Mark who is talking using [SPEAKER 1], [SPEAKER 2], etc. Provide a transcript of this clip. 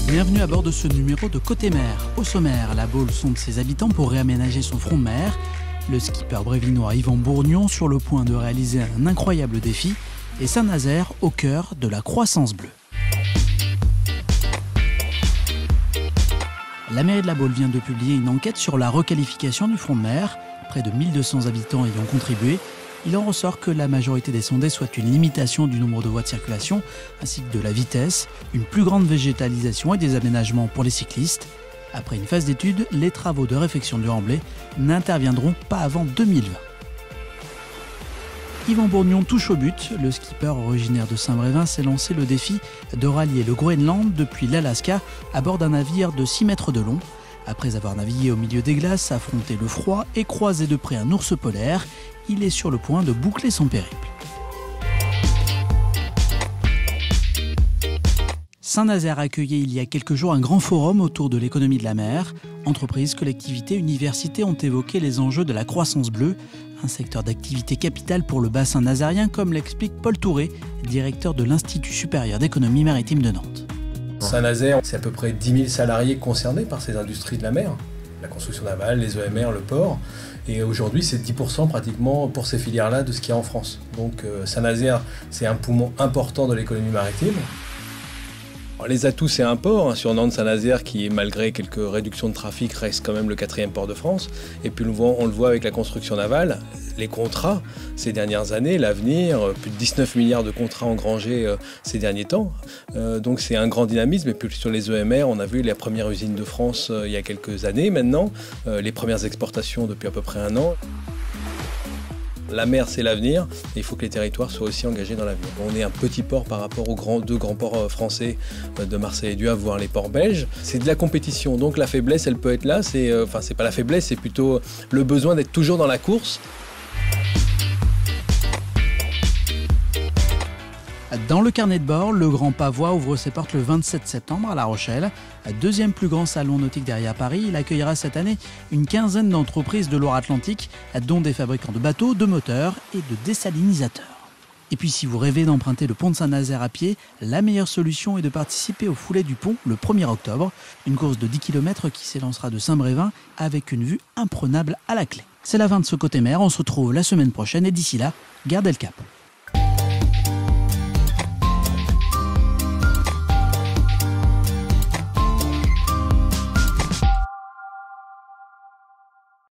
[SPEAKER 1] Bienvenue à bord de ce numéro de Côté Mer. Au sommaire, la Baule sonde ses habitants pour réaménager son front de mer. Le skipper brévinois Yvan Bourgnon sur le point de réaliser un incroyable défi. Et Saint-Nazaire au cœur de la croissance bleue. La mairie de la Baule vient de publier une enquête sur la requalification du front de mer. Près de 1200 habitants y ont contribué. Il en ressort que la majorité des sondés souhaitent une limitation du nombre de voies de circulation, ainsi que de la vitesse, une plus grande végétalisation et des aménagements pour les cyclistes. Après une phase d'étude, les travaux de réfection du remblai n'interviendront pas avant 2020. Yvan Bourgnon touche au but. Le skipper originaire de Saint-Brévin s'est lancé le défi de rallier le Groenland depuis l'Alaska à bord d'un navire de 6 mètres de long. Après avoir navigué au milieu des glaces, affronté le froid et croisé de près un ours polaire, il est sur le point de boucler son périple. Saint-Nazaire a accueilli il y a quelques jours un grand forum autour de l'économie de la mer. Entreprises, collectivités, universités ont évoqué les enjeux de la croissance bleue, un secteur d'activité capital pour le bassin nazarien, comme l'explique Paul Touré, directeur de l'Institut supérieur d'économie maritime de Nantes.
[SPEAKER 2] Saint-Nazaire, c'est à peu près 10 000 salariés concernés par ces industries de la mer. La construction navale, les EMR, le port. Et aujourd'hui, c'est 10% pratiquement pour ces filières-là de ce qu'il y a en France. Donc Saint-Nazaire, c'est un poumon important de l'économie maritime. Les atouts, c'est un port sur Nantes-Saint-Nazaire qui, malgré quelques réductions de trafic, reste quand même le 4e port de France. Et puis on le voit avec la construction navale, les contrats ces dernières années, l'avenir, plus de 19 milliards de contrats engrangés ces derniers temps. Donc c'est un grand dynamisme. Et puis sur les EMR, on a vu la première usine de France il y a quelques années maintenant, les premières exportations depuis à peu près un an. La mer, c'est l'avenir, et il faut que les territoires soient aussi engagés dans l'avenir. On est un petit port par rapport aux deux grands ports français de Marseille et du Havre, voire les ports belges. C'est de la compétition, donc la faiblesse, elle peut être là. C'est pas la faiblesse, c'est plutôt le besoin d'être toujours dans la course.
[SPEAKER 1] Dans le carnet de bord, le Grand Pavois ouvre ses portes le 27 septembre à La Rochelle. Deuxième plus grand salon nautique derrière Paris, il accueillera cette année une quinzaine d'entreprises de Loire-Atlantique, dont des fabricants de bateaux, de moteurs et de désalinisateurs. Et puis si vous rêvez d'emprunter le pont de Saint-Nazaire à pied, la meilleure solution est de participer au Foulée du Pont le 1er octobre, une course de 10 km qui s'élancera de Saint-Brévin avec une vue imprenable à la clé. C'est la fin de ce Côté Mer, on se retrouve la semaine prochaine et d'ici là, gardez le cap.